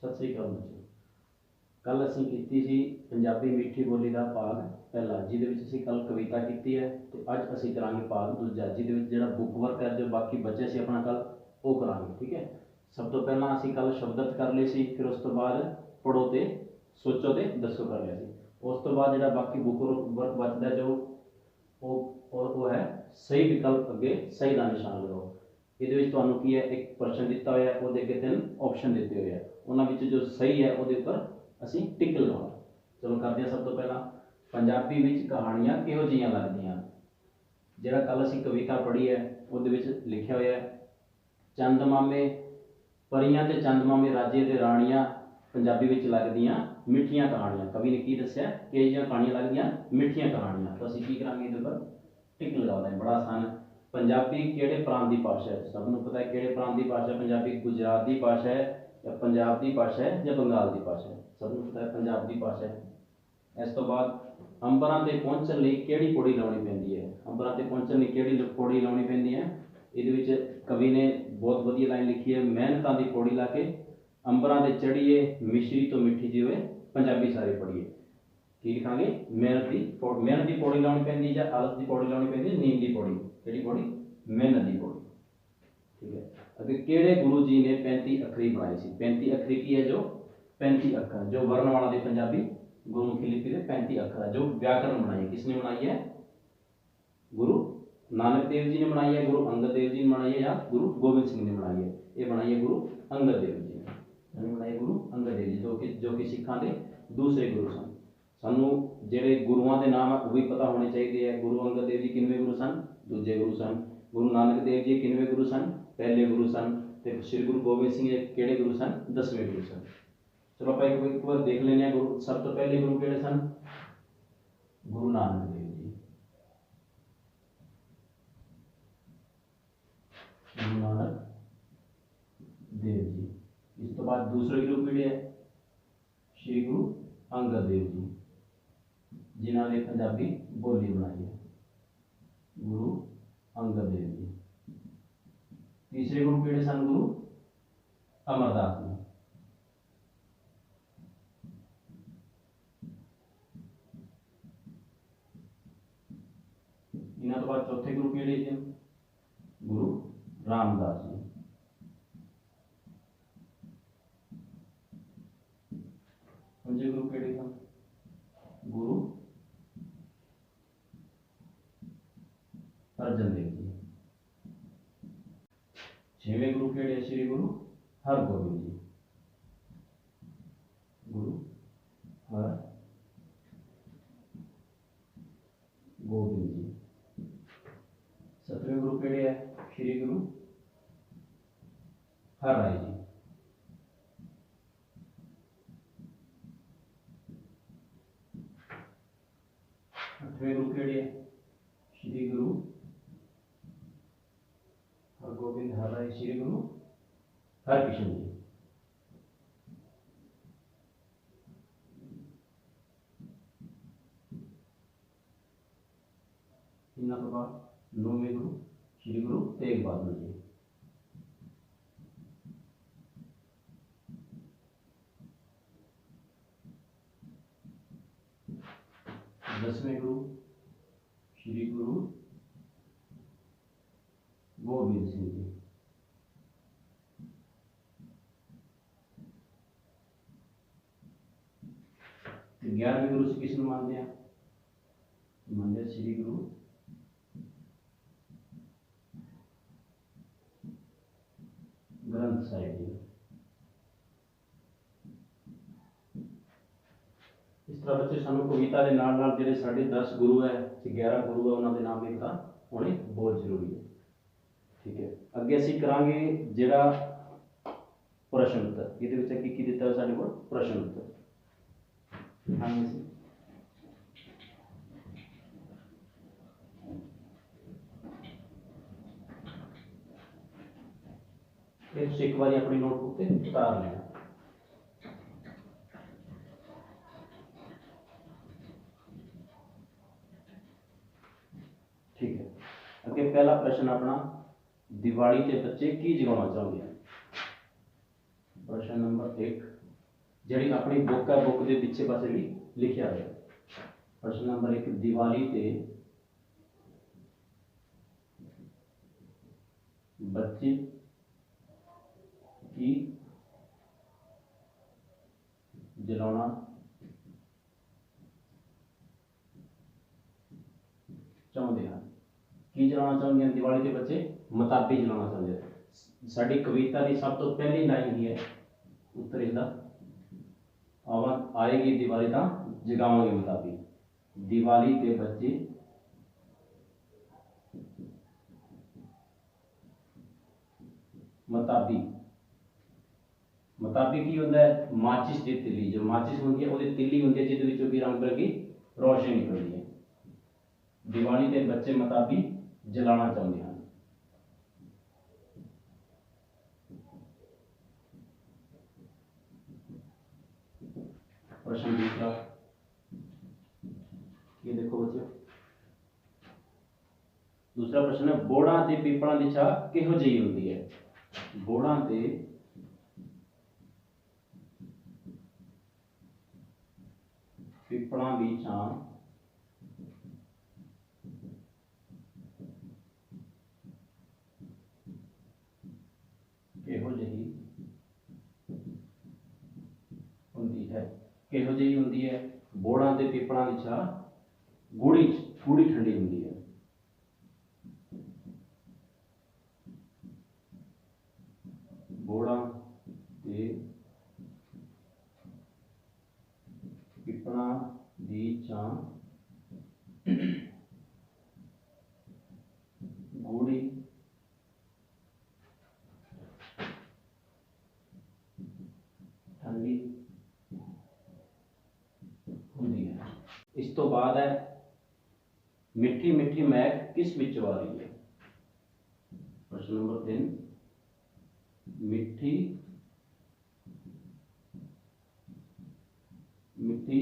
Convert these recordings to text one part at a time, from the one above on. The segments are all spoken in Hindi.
सत श्री अकाल बच्चों। कल असीं कीती सी पंजाबी मिठी बोली का भाग पहला, जिहदे विच असीं कल कविता कीती है, तो अज असीं करांगे भाग दूजा, जिहदे विच जिहड़ा बुक वर्क है जो बाकी बचे सी अपना कल वो करांगे। ठीक है। सब तो पहला असीं कल शब्दत कर लए सी, फिर उस तो बाद पढ़ो ते सोचो ते दसो कर लिया सी। उस तो बाद जिहड़ा बाकी बुक वर्क बचदा जो वो है सही विकल्प अगे सही का निशान लगाओ। ਇਹਦੇ ਵਿੱਚ ਤੁਹਾਨੂੰ ਕੀ ਹੈ, ਇੱਕ ਪ੍ਰਸ਼ਨ ਦਿੱਤਾ ਹੋਇਆ ਹੈ, ਉਹਦੇ ਅੱਗੇ 3 ਆਪਸ਼ਨ ਦਿੱਤੇ ਹੋਏ ਆ, ਉਹਨਾਂ ਵਿੱਚ ਜੋ ਸਹੀ ਹੈ ਉਹਦੇ ਉੱਪਰ ਅਸੀਂ ਟਿਕ ਲਗਾਉਣਾ। ਚਲੋ ਕਰਦੇ ਹਾਂ। ਸਭ ਤੋਂ ਪਹਿਲਾਂ ਪੰਜਾਬੀ ਵਿੱਚ ਕਹਾਣੀਆਂ ਕਿਹੋ ਜਿਹੀਆਂ ਲੱਗਦੀਆਂ। ਜਿਹੜਾ ਕੱਲ ਅਸੀਂ ਕਵਿਤਾ ਪੜ੍ਹੀ ਹੈ ਉਹਦੇ ਵਿੱਚ ਲਿਖਿਆ ਹੋਇਆ ਹੈ, ਚੰਦਮਾਮੇ ਪਰੀਆਂ ਤੇ ਚੰਦਮਾਮੇ ਰਾਜੇ ਤੇ ਰਾਣੀਆਂ ਪੰਜਾਬੀ ਵਿੱਚ ਲੱਗਦੀਆਂ ਮਿੱਠੀਆਂ ਕਹਾਣੀਆਂ। ਕਵੀ ਨੇ ਕੀ ਦੱਸਿਆ, ਕਿਹੋ ਜਿਹੀਆਂ ਕਹਾਣੀਆਂ ਲੱਗਦੀਆਂ, ਮਿੱਠੀਆਂ ਕਹਾਣੀਆਂ। ਤਾਂ ਅਸੀਂ ਕੀ ਕਰਾਂਗੇ, ਇਹਦੇ ਉੱਪਰ ਟਿਕ ਲਗਾਉਣਾ ਹੈ। ਬੜਾ ਆਸਾਨ ਹੈ। पंजाबी किहड़े प्रांत की भाषा है, सबनों पता है किहड़े प्रांत की भाषा। पंजाबी गुजरात की भाषा है या पंजाब की भाषा है या बंगाल की भाषा है, सबनों पता है पंजाब की भाषा है। इस तो बाद अंबरां ते पहुंचण लई किहड़ी पौड़ी लाउणी पैंदी है। अंबरां ते पहुंचण लई किहड़ी पौड़ी लाउणी पैंदी है। इहदे विच कवि ने बहुत वधिया लाइन लिखी है, मेहनतां दी पौड़ी ला के अंबरां ते चढ़ीए, मिश्री तो मिठी जिवे पंजाबी सारे पढ़िए। की लिखांगे, मेहनत की पौड़ी लाउणी पैंदी है, आलस की पौड़ी लाउणी पैंदी है, नींद की पौड़ी। किहड़ी पौड़ी, मेहनत की पौड़ी। ठीक है। अगे किहड़े गुरु जी ने 35 अखरी बनाई सी। 35 अखरी की है, जो 35 अखर जो वर्णमाला दी पंजाबी गुरुमुखी लिपि दे 35 अखर है, जो व्याकरण बनाई है। किसने बनाई है, गुरु नानक देव जी ने बनाई है, गुरु अंगद देव जी ने बनाई है, या गुरु गोबिंद सिंह ने बनाई है। ये बनाई है गुरु अंगद देव जी ने बनाई है, गुरु अंगद देव जी जो कि सिखां दे दूसरे गुरु सन। सानू ਜਿਹੜੇ ਗੁਰੂਆਂ ਦੇ ਨਾਮ ਹੈ ਉਹ ਵੀ ਪਤਾ ਹੋਣੇ ਚਾਹੀਦੇ ਹੈ। ਗੁਰੂ ਅੰਗਦ ਦੇਵ ਜੀ ਕਿੰਨਵੇਂ ਗੁਰੂ ਸਨ, ਦੂਜੇ ਗੁਰੂ ਸਨ। ਗੁਰੂ ਨਾਨਕ ਦੇਵ ਜੀ ਕਿੰਨਵੇਂ ਗੁਰੂ ਸਨ, ਪਹਿਲੇ ਗੁਰੂ ਸਨ। ਤੇ ਸ੍ਰੀ ਗੁਰੂ ਗੋਬਿੰਦ ਸਿੰਘ ਜੀ ਕਿਹੜੇ ਗੁਰੂ ਸਨ, 10ਵੇਂ ਗੁਰੂ ਸਨ। ਚਲੋ ਆਪਾਂ ਇੱਕ ਵਾਰ ਦੇਖ ਲੈਂਦੇ ਹਾਂ। ਗੁਰੂ ਸਭ ਤੋਂ ਪਹਿਲੇ ਗੁਰੂ ਕਿਹੜੇ ਸਨ, ਗੁਰੂ ਨਾਨਕ ਦੇਵ ਜੀ। ਗੁਰੂ ਨਾਨਕ ਦੇਵ ਜੀ। ਇਸ ਤੋਂ ਬਾਅਦ ਦੂਸਰੇ ਗੁਰੂ ਕਿਹੜੇ ਹੈ, ਸ੍ਰੀ ਗੁਰੂ ਅੰਗਦ ਦੇਵ ਜੀ, जिन्होंने ने पंजाबी बोली बनाई है, गुरु अंगद देव जी। तीसरे गुरु किहड़े सन, गुरु अमरदास जी। इन्हां तो बाद चौथे गुरु किहड़े जी, गुरु रामदास जी। पंजे गुरु किहड़े सन, गुरु अर्जन देव जी। छेवें गुरु केड़े, श्री गुरु हरगोबिंद जी, गुरु हर गोबिंद जी। सतवें गुरु केड़े है, श्री गुरु हर राय जी। अठवें गुरु केड़े है, श्री गुरु हरगोबिंद हर राय, श्री गुरु हरकृष्ण जी। इन्हां तो बाद 9वें गुरु श्री गुरु तेग बहादुर जी। 10वें गुरु श्री गुरु गोबिंद सिंह जी। 11वें गुरु से किसने मानते हैं, मानते हैं श्री गुरु ग्रंथ साहिब जी। इस तरह बच्चे सानू कविता के नाल नाल जिहड़े साढ़े 10 गुरु है, 11 गुरु है, उन्होंने नाम भी पता होने बहुत जरूरी है। ठीक है। अगे असीं करांगे जिहड़ा प्रश्न उत्तर। इहदे विच की दित्ता है साडे कोल, प्रश्न उत्तर। एक बार अपनी नोटबुक से उतार लेना। ठीक है। अगे पहला प्रश्न अपना, दिवाली के बच्चे की जगाना चाहते हैं। प्रश्न नंबर 1, ਜਿਹੜੀ ਆਪਣੀ बुक है बुक के पिछे पासे भी लिखा है। प्रश्न नंबर 1, दिवाली ते बच्चे की जलाना चाहते हैं। की जलाना चाहते हैं दिवाली के बच्चे? मताबी जलाना चाहते हैं। साडी कविता की सब तो पहली लाइन ही है उत्तर इसका आएगी दिवाली तो जगावांगे मताबी। दिवाली के बच्चे मताबी, मताबी की होता है? माचिस की तिली, जो माचिस होती है वो तिली होती है जिद भी रंग बिरंगी रोशनी निकलती है। दिवाली के बच्चे मताबी जलाना चाहते हैं। प्रश्न दूसरा, ये देखो बच्चों, दूसरा प्रश्न है बोड़ा ते पीपलों की छां किहो जी होती है? बोड़ा ते पीपलों की छां किहो जी होती है? किहो जी होती है? बोड़ा ते पीपलों की छां गूढ़ी गूढ़ी ठंडी होती है। बोड़ा ते पीपलों की छां गूढ़ी ठंडी होती है। इस तो बाद है मिठी मिठी महक किस विचों आ रही है? प्रश्न नंबर 3, मिठी मिठी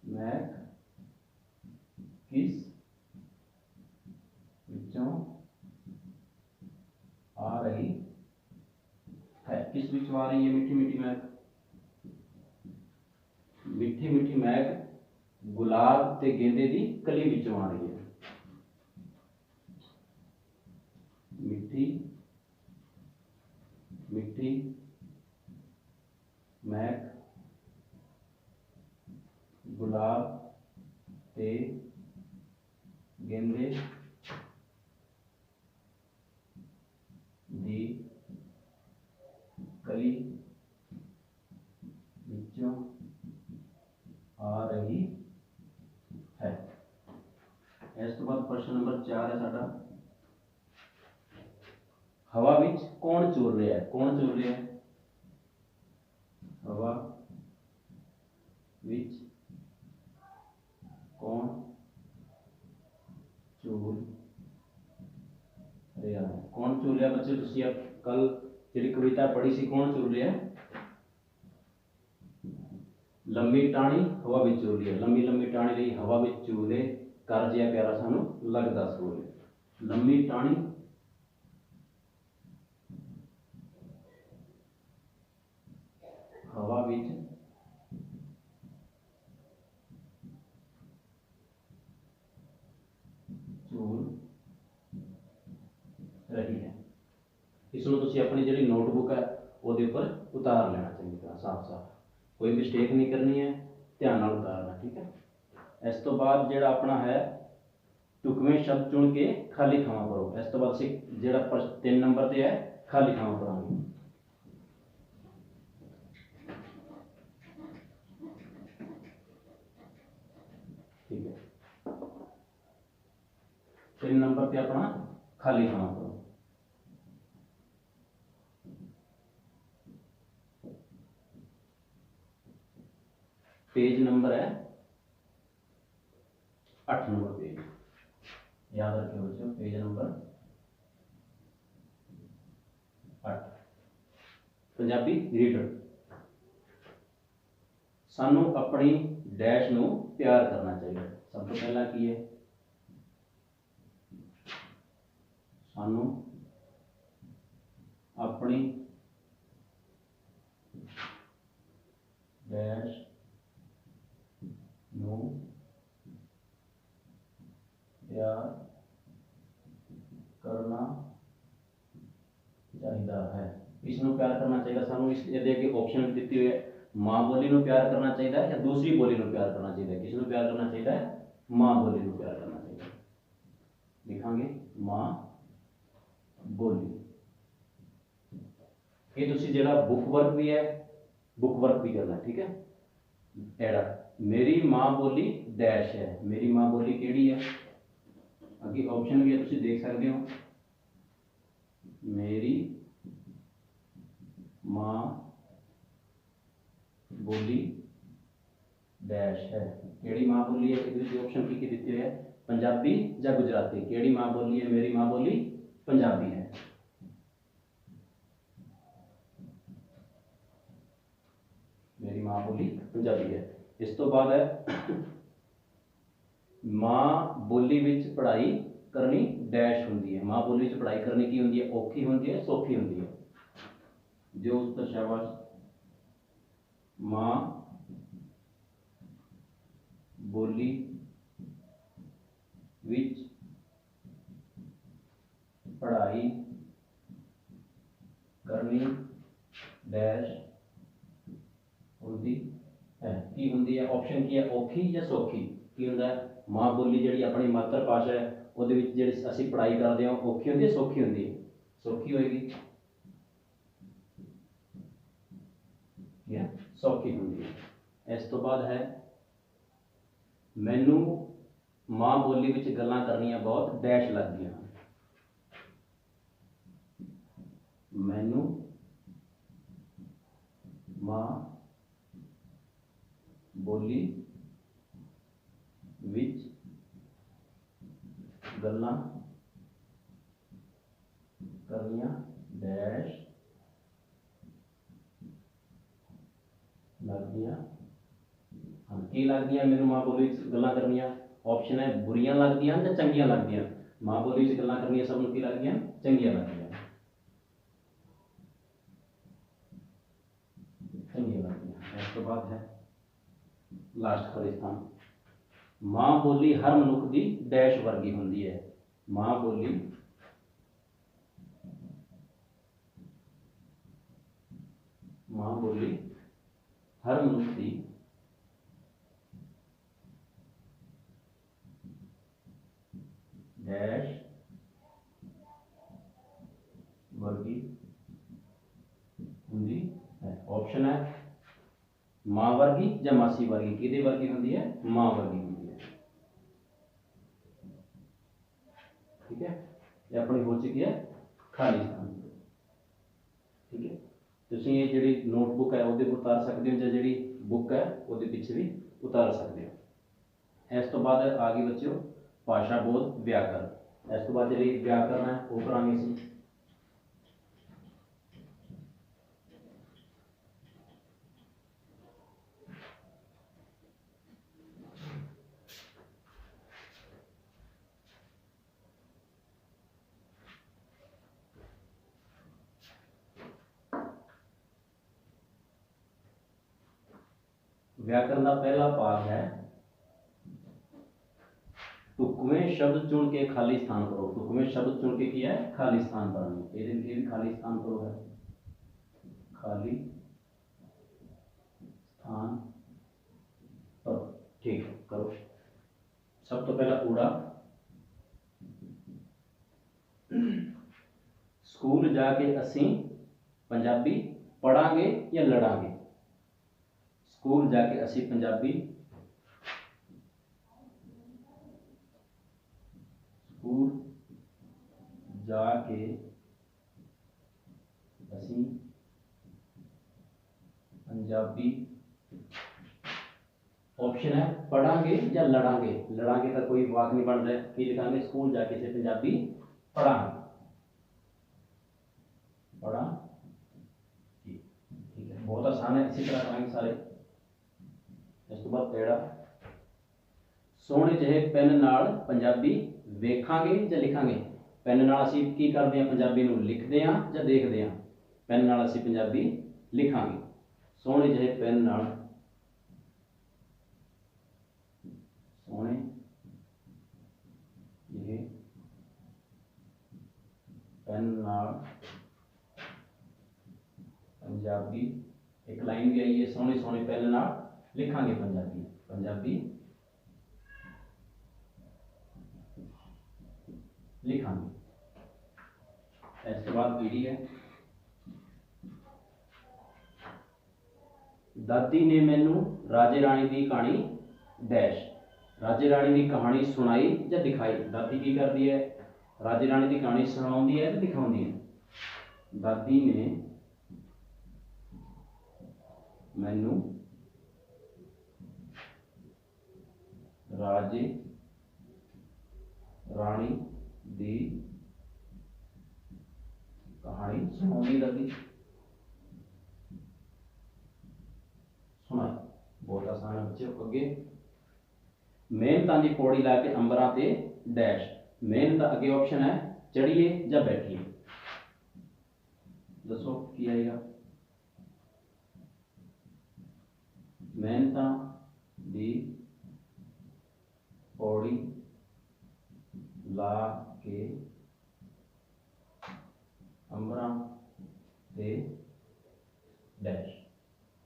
महक किस विचों आ रही है? किस विचों आ रही है मिठी मिठी महक? मिठी मिठी महक गुलाब ते गेंदे दी कली विचों आ रही है। मिठी मिठी महक गुलाब ते गेंदे दी कली विचों आ रही है। इस तो बाद प्रश्न नंबर 4 है साडा, हवा विच कौन चूर रहा है? कौन चूर रहा है? हवा विच कौन चूर रहा है? कौन चूर रहा बच्चे? तुसी अब कल जी कविता पढ़ी सी, कौन चूर रहा है? लंबी टाणी हवा विच चूर रही है। लंबी लंबी टाणी रही हवा विच चूरे कर जिया प्यारा सानू लगदा सूर। लंबी टाणी हवा विच चूर रही है। इसमें तुसी अपनी जी नोटबुक है वो ऊपर उतार लेना चंगी तरह साफ साफ, कोई मिस्टेक नहीं करनी है, ध्यान नाल उतारना, ठीक है। इस तो बाद जो अपना है टुकवें शब्द चुन के खाली थावां भरो। इस तो बाद जो 3 नंबर पर है खाली थावां भरांगे। ठीक है, 3 नंबर पे अपना खाली थावां भरो। पेज नंबर है 8 नंबर पेज, याद रखिए बच्चों, पेज नंबर 8। पंजाबी रीडर, सानू अपनी डैश नू प्यार करना चाहिए। सब तो पहला की है, सानू अपनी डैश नू प्यार करना चाहिदा है। किसनों प्यार करना चाहिए? सानू इस अगे ऑप्शन दी हुई है, माँ बोली नूं प्यार करना चाहिए या दूसरी बोली नूं प्यार करना चाहिए। किसनूं प्यार करना चाहिए? माँ बोली नूं प्यार करना चाहिए। लिखांगे माँ बोली। ये तुसीं जिहड़ा बुक वर्क भी है, बुक वर्क भी करना, ठीक है। एड़ा मेरी माँ बोली डैश है, मेरी माँ बोली केड़ी है? अगे ऑप्शन भी है, तुसीं देख सकते हो। मेरी माँ बोली डैश है, केड़ी माँ बोली है? ये ऑप्शन की दिते हुए है, पंजाबी या गुजराती। केड़ी माँ बोली है? मेरी माँ बोली पंजाबी है। मेरी माँ बोली पंजाबी है। इस तो बाद है माँ बोली विच पढ़ाई करनी डैश होंदी है। माँ बोली विच पढ़ाई करनी की होंदी है? औखी होंदी है, सौखी होंदी है? जो उत्तर शाबाश। माँ बोली विच पढ़ाई करनी डैश होंदी है। की होंदी है? ऑप्शन की है, औखी या सौखी। की होंदा है? माँ बोली जिहड़ी अपनी मातर भाषा है उहदे विच जिहड़ी असीं पढ़ाई करदे हां औखी होंदी है, सौखी होंदी है? सौखी होएगी या सौखी होंदी है। इस तो बाद है मैनू माँ बोली विच गल्लां करनियां बहुत डैश लगदियां हन। मैनू माँ बोली विच गल्लां करनियां डैश लगदियां हन। की लगदियां मैनू माँ बोली विच गल्लां करनियां? ऑप्शन है बुरियां लगदियां या चंगियां लगदियां। माँ बोली विच गल्लां करनियां सब नूं की लगदियां? चंगियां लगदियां, चंगियां लगदियां। इस तो बाद है लास्ट खालिस्तान। माँ बोली हर मनुख की डैश वर्गी होंदी है। माँ बोली माँ बोली हर मनुख की डैश वर्गी होंदी है। ऑप्शन है माँ वर्गी या मासी वर्गी। किहदे वर्गी होंदी है? माँ वर्गी होंदी है, ठीक है। ये अपनी हो चुकी है खालिस्तान, ठीक है। तुसीं ये जिहड़ी नोटबुक है उहदे उतार सकते हो, जिहड़ी बुक है उहदे पिछे भी उतार सकते हो। इस तो बाद आ गई बच्चों भाषा बोध व्याकरण। इस तो बाद जिहड़ी व्याकरण है वो करांगे असीं। व्याकरण का पहला भाग है टुकवें शब्द चुन के खाली स्थान करो। टुकवें शब्द चुन के किया है खाली स्थान पर। ये भी खाली स्थान करो है, खाली स्थान पर, ठीक है करो। सब तो पहला कूड़ा। स्कूल जाके असीं पंजाबी पढ़ांगे या लड़ांगे? स्कूल जाके असीं पंजाबी स्कूल जाके असीं पंजाबी। ऑप्शन है पढ़ांगे या लड़ांगे। लड़ांगे का कोई वाक नहीं बन रहा है, कि लिखांगे स्कूल जाके से पंजाबी पढ़ांगे, पढ़ा, ठीक है। बहुत आसान है, इसी तरह कराएंगे सारे। इस तो बाद तेड़ा सोहणे जिहे पेन नाल पंजाबी वेखांगे या लिखांगे। पेन नाल असीं की करदे हां? पंजाबी नूं लिखदे हां या देखदे हां? पेन नाल असीं पंजाबी लिखांगे। सोहणे जिहे पेन नाल पेन नाल पंजाबी, एक लाइन भी आई है सोहनी सोहनी, पेन नाल लिखांगे पंजाबी, पंजाबी लिखांगे। इस बाद पीढ़ी है, दादी ने मैनू राजे राणी की कहानी डैश, राजे राणी की कहानी सुनाई या दिखाई। दादी की करती है, राजे राणी की कहानी सुनाउंदी है तो दिखाउंदी है। दादी ने मैनू राजे राणी दी कहानी सुनाउंदी, दादी सुनाई। बहुत आसान है बच्चे। अगे मेहनतां दी पौड़ी ला के अंबरां ते डैश, मेहनत अगे ऑप्शन है चढ़िए या बैठिए, दसो की आएगा। मेहनतां दी पौड़ी ला के अंबरां ते डैश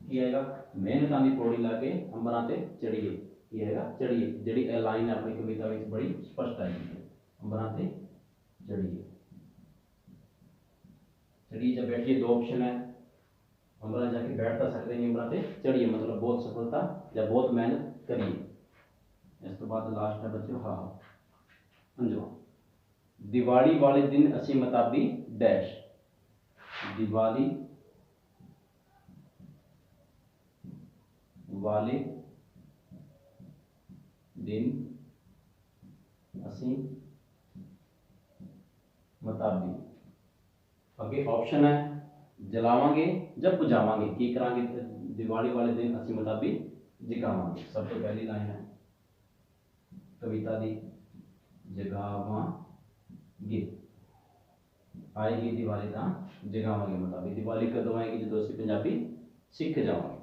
की आएगा। मेहनतां दी पौड़ी ला के अंबरां ते चढ़िए की आएगा चढ़िए। जिहड़ी लाइन है अपनी कविता में बड़ी स्पष्ट आई है, अंबरां ते चढ़िए। चढ़िए या बैठिए दो ऑप्शन है, अंबरां जाके बैठ तो सकते नहीं, अंबरां ते चढ़िए मतलब बहुत सफलता या बहुत मेहनत करिए। इस तो बाद लास्ट है बच्चों हाँ पंजवा, दिवाली वाले दिन असी मताबी डैश, दिवाली वाले दिन असी मताबी, अगे ऑप्शन है जलावांगे जब बुझावांगे की करांगे। दिवाली वाले दिन असी मताबी जगावांगे। सब तो पहली लाइन है कविता दी, जगावांगे, आएगी दिवाली तां जगावांगे मताबी। दिवाली कदों आएगी जो असी पंजाबी सीख जावांगे।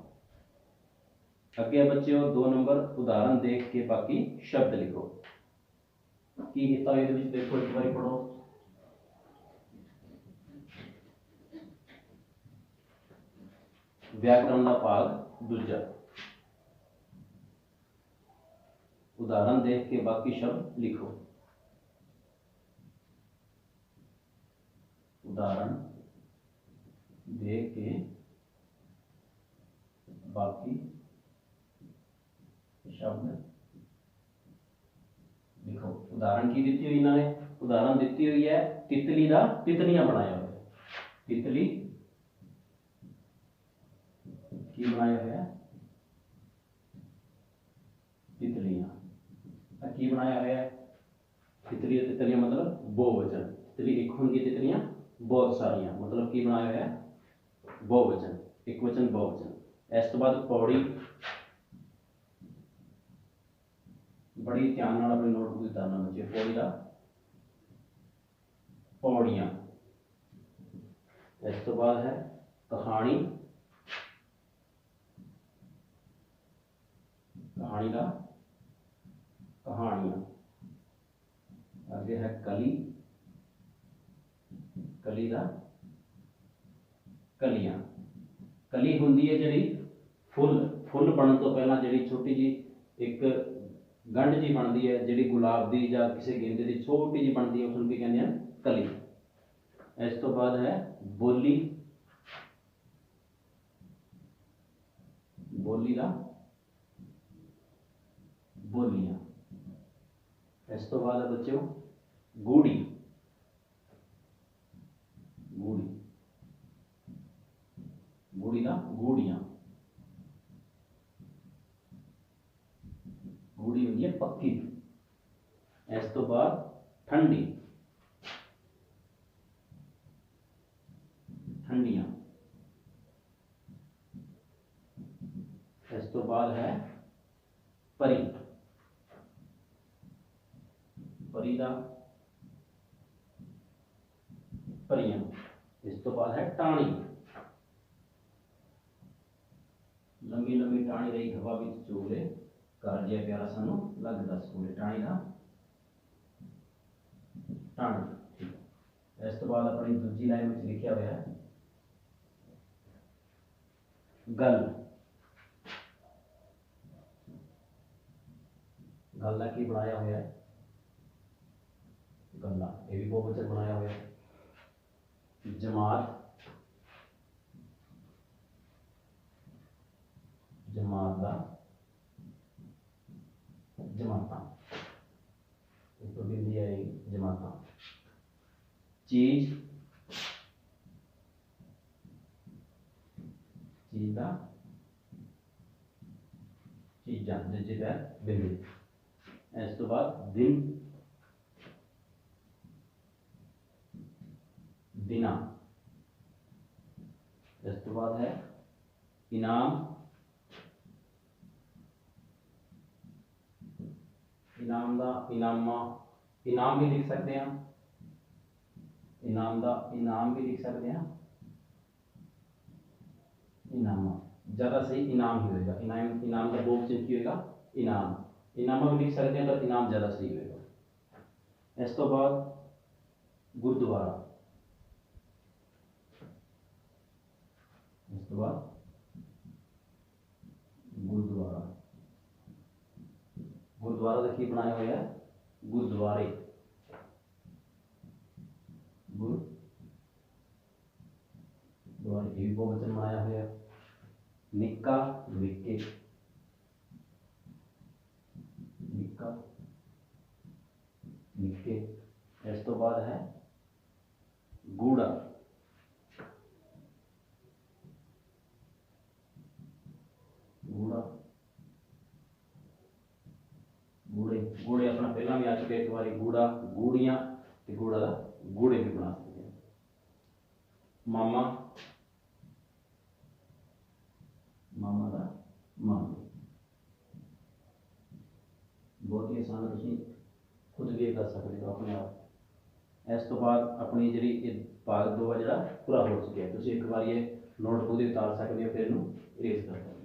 अगे बच्चों 2 नंबर उदाहरण देख के बाकी शब्द लिखो। की किता ये देखो एक बार पढ़ो। व्याकरण का भाग दूजा, उदाहरण देख के बाकी शब्द लिखो। उदाहरण देख के बाकी शब्द लिखो। उदाहरण की दी हुई इन्होंने, उदाहरण दी हुई है तितली का तितलियां बनाया हुआ है। तितली की बनाया हुआ है तितलियां, की बनाया हुआ है तितली तितलियां मतलब बहुवचन, तितली एक होंगी तितलियां बहुत सारियां मतलब की बनाया हुआ है बहुवचन, एक वचन बहुवचन। इस तो बाद पौड़ी, बड़ी ध्यान नाल अपनी नोटबुक उतारना बच्चे। पौड़ी का पौड़ियां। इस तो बाद है कहानी, कहानी का कहानियां। आगे है कली, कली का कलियां। कली होंदी है जिहड़ी फुल, फुल बनने तो पहला जिहड़ी छोटी जी एक गंढ जी बनती है, जिहड़ी गुलाब की या किसी गेंदे की छोटी जी बनती है उसको की कहते हैं कली। इस तो बाद है बोली, बोली का बोलियां। इस तो बाद है बच्चों गूढ़ी, गूढ़ी, गूढ़ी का गूढ़ियां। गूढ़ी होती है पक्की। इस तो बाद ठंडी, ठंडियां। इस तो बाद है परी, परी का परियां। इस तो बाद है टाणी, लंबी लंबी टाणी रही हवा विच चोले, घर जिहा प्यारा सानू लगदा स्कूले। टाणी का टाणी। इस तो बाद अपनी दूजी लाइन में लिखा हुआ है गल। गल का की बनाया हुआ है गल्ला, ये भी बहुवचन बनाया हुआ है। जमात, जमात का जमाता, इस तो बिंदी आएगी जमाता। चीज, चीज का चीजा जिसे बिंदी। इस तो बाद दिन, दिना। इस तो बाद है इनाम, इनाम का इनामा, इनाम भी लिख सकते हैं, इनाम का इनाम भी लिख सकते हैं, इनामा। ज़्यादा सही इनाम ही होगा। इनाम, इनाम का बहुवचन की होगा इनाम। इनामा भी लिख सकते हैं पर इनाम ज़्यादा सही होगा। इस तो बाद गुरुद्वारा, इस तो बाद गुरुद्वारा। गुरुद्वारा का की बनाया हुआ है गुरुद्वारे, गुरुद्वारे, ये भी बहुवचन बनाया हुआ है। निक्का, निक्के, निक्का, निक्के। इस तो बाद है गूढ़ा, गूढ़ा, गूढ़े। गूढ़े अपना पहला भी आ चुके एक बार, गूढ़ा, गूढ़ियां, तो गूढ़ा का गूढ़े भी बना सकते हैं। मामा, मामा का मामे। बहुत ही आसान है, तुम खुद भी कर सकते हो अपने आप। इस तो बाद अपनी जी भाग 2 है जो पूरा हो चुका है। तुम एक बार ये नोट खुद ही उतार सकते हो, फिर इरेज कर सकते हो।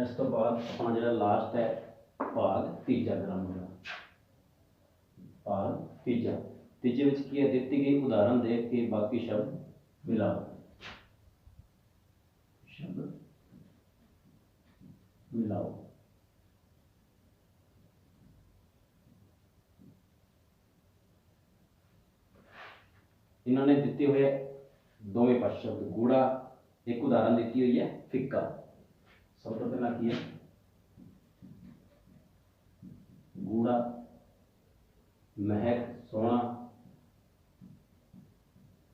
इस तो बाद अपना जो लास्ट है भाग तीजा ग्रामर का। भाग तीजा, तीजे में की है दी गई उदाहरण देख के बाकी शब्द मिलाओ, शब्द मिलाओ। इन्होंने दिते हुए दोवें पास शब्द गूढ़ा, एक उदाहरण दी हुई है फिक्का। सब तो पहला की है गूढ़ा, महक सोना,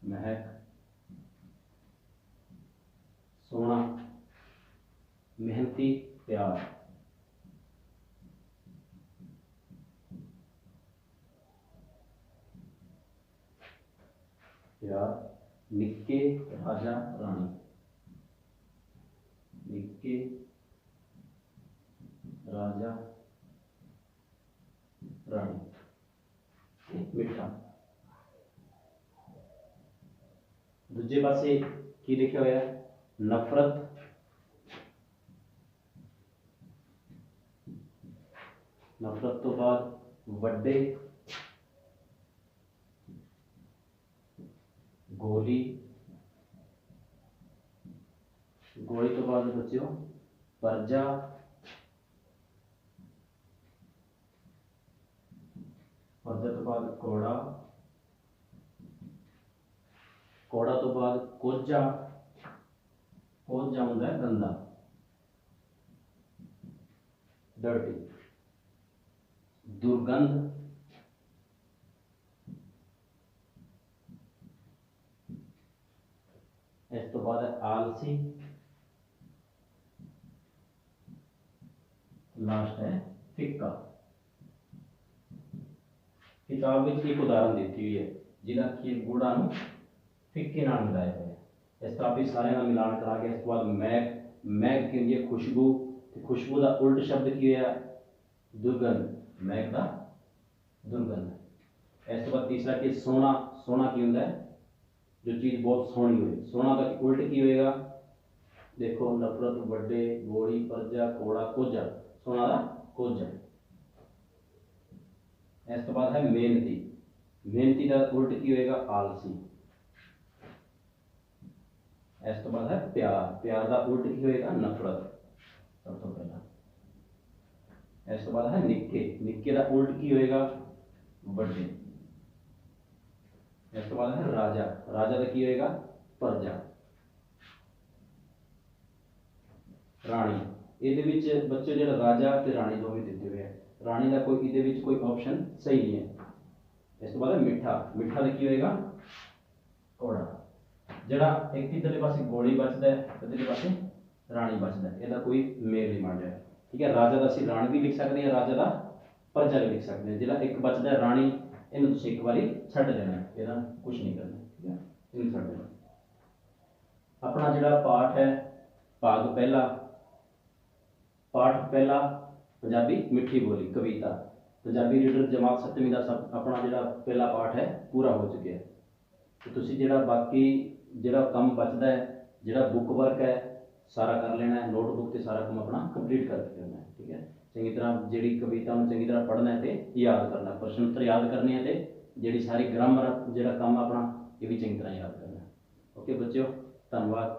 महक सोना, मेहनती प्यार, प्यार। निक्के राजा रानी, निक्के राजा रानी। मिठा। दूजे पासे की लिखा हुआ है नफरत, नफरत तो बाद वड्डे, गोली, गोली तो बाद बच्चों परजा, परजा तो बाद कोड़ा, कोड़ा तो बाद कोजा, कोजा होता है गंदा, डर्टी। दुर्गंध, इस तो बाद है आलसी, लास्ट है फिक्का। किताब में एक उदाहरण दी हुई है जिला की गुड़ा फिक्के नाल मिलाया हुआ है। इस तरह भी सारे का मिलान करा के इस बाद मैग, मैग की होंगी है खुशबू, तो खुशबू का उल्ट शब्द की है दुर्गंध, मैग का दुर्गंध। इस बाद तीसरा की सोना, सोना की होंगे जो चीज़ बहुत सोहनी हुई, सोना का उल्ट की होएगा देखो नफरत बड़े गोली परजा कोड़ा कोजा सोना दा कोजा। इस तो बाद है मेहनती, मेहनती का उल्ट की होएगा आलसी। इस तो बाद है प्यार, प्यार का उल्ट की होएगा नफरत सब तो पहला। इस तो बाद है निक्के, निक्के का उल्ट की होएगा बड़े। इस तो बाद है राजा, राजा का की होएगा प्रजा। राणी, ਇਹਦੇ ਵਿੱਚ ਬੱਚੇ ਜਿਹੜਾ ਰਾਜਾ ਤੇ ਰਾਣੀ ਦੋਵੇਂ ਦਿੱਤੇ ਹੋਏ ਹੈ। ਰਾਣੀ ਦਾ ਕੋਈ ਇਹਦੇ ਵਿੱਚ ਕੋਈ ਆਪਸ਼ਨ ਸਹੀ ਨਹੀਂ ਹੈ। ਇਸ ਤੋਂ ਬਾਅਦ ਹੈ ਮਿੱਠਾ, ਮਿੱਠਾ ਦਾ ਕੀ ਹੋਏਗਾ ਘੋੜਾ। ਜਿਹੜਾ ਇੱਕ ਇਧਰਲੇ ਪਾਸੇ ਗੋਲੀ ਬਚਦਾ ਹੈ, ਇਧਰਲੇ ਪਾਸੇ ਰਾਣੀ ਬਚਦਾ ਹੈ, ਇਹਦਾ ਕੋਈ ਮੇਲ ਨਹੀਂ ਬਣ ਰਿਹਾ। ਠੀਕ ਹੈ, ਰਾਜਾ ਦਾ ਅਸੀਂ ਰਾਣੀ ਵੀ ਲਿਖ ਸਕਦੇ ਹਾਂ, ਰਾਜਾ ਦਾ ਪ੍ਰਜਾ ਵੀ ਲਿਖ ਸਕਦੇ ਹਾਂ। ਜਿਹੜਾ ਇੱਕ ਬਚਦਾ ਹੈ ਰਾਣੀ, ਇਹਨੂੰ ਤੁਸੀਂ ਇੱਕ ਵਾਰੀ ਛੱਡ ਦੇਣਾ, ਇਹਦਾ ਕੁਝ ਨਹੀਂ ਕਰਨਾ। ਠੀਕ ਹੈ, ਇਹਨੂੰ ਛੱਡ ਦੇਣਾ। ਆਪਣਾ ਜਿਹੜਾ ਪਾਠ ਹੈ ਭਾਗ ਪਹਿਲਾ, ਪਾਠ ਪਹਿਲਾ ਪੰਜਾਬੀ ਮਿੱਠੀ ਬੋਲੀ ਕਵਿਤਾ, ਪੰਜਾਬੀ ਰੀਡਰ ਜਮਾਤ 7ਵੀਂ ਦਾ ਸਭ ਆਪਣਾ ਜਿਹੜਾ ਪਹਿਲਾ ਪਾਠ ਹੈ ਪੂਰਾ ਹੋ ਚੁੱਕਿਆ ਹੈ। ਤੇ ਤੁਸੀਂ ਜਿਹੜਾ ਬਾਕੀ ਜਿਹੜਾ ਕੰਮ ਬਚਦਾ ਹੈ, ਜਿਹੜਾ ਬੁੱਕ ਵਰਕ ਹੈ ਸਾਰਾ ਕਰ ਲੈਣਾ ਹੈ, ਨੋਟਬੁੱਕ ਤੇ ਸਾਰਾ ਕੰਮ ਆਪਣਾ ਕੰਪਲੀਟ ਕਰਕੇ ਕਰਨਾ ਹੈ। ਠੀਕ ਹੈ, ਚੰਗੀ ਤਰ੍ਹਾਂ ਜਿਹੜੀ ਕਵਿਤਾ ਨੂੰ ਚੰਗੀ ਤਰ੍ਹਾਂ ਪੜ੍ਹਨਾ ਹੈ ਤੇ ਯਾਦ ਕਰਨਾ, ਪ੍ਰਸ਼ਨ ਉੱਤਰ ਯਾਦ ਕਰਨੇ ਹੈ ਤੇ ਜਿਹੜੀ ਸਾਰੀ ਗ੍ਰਾਮਰ ਜਿਹੜਾ ਕੰਮ ਆਪਣਾ ਇਹ ਵੀ ਚੰਗੀ ਤਰ੍ਹਾਂ ਯਾਦ ਕਰਨਾ। ਓਕੇ ਬੱਚਿਓ, ਧੰਨਵਾਦ।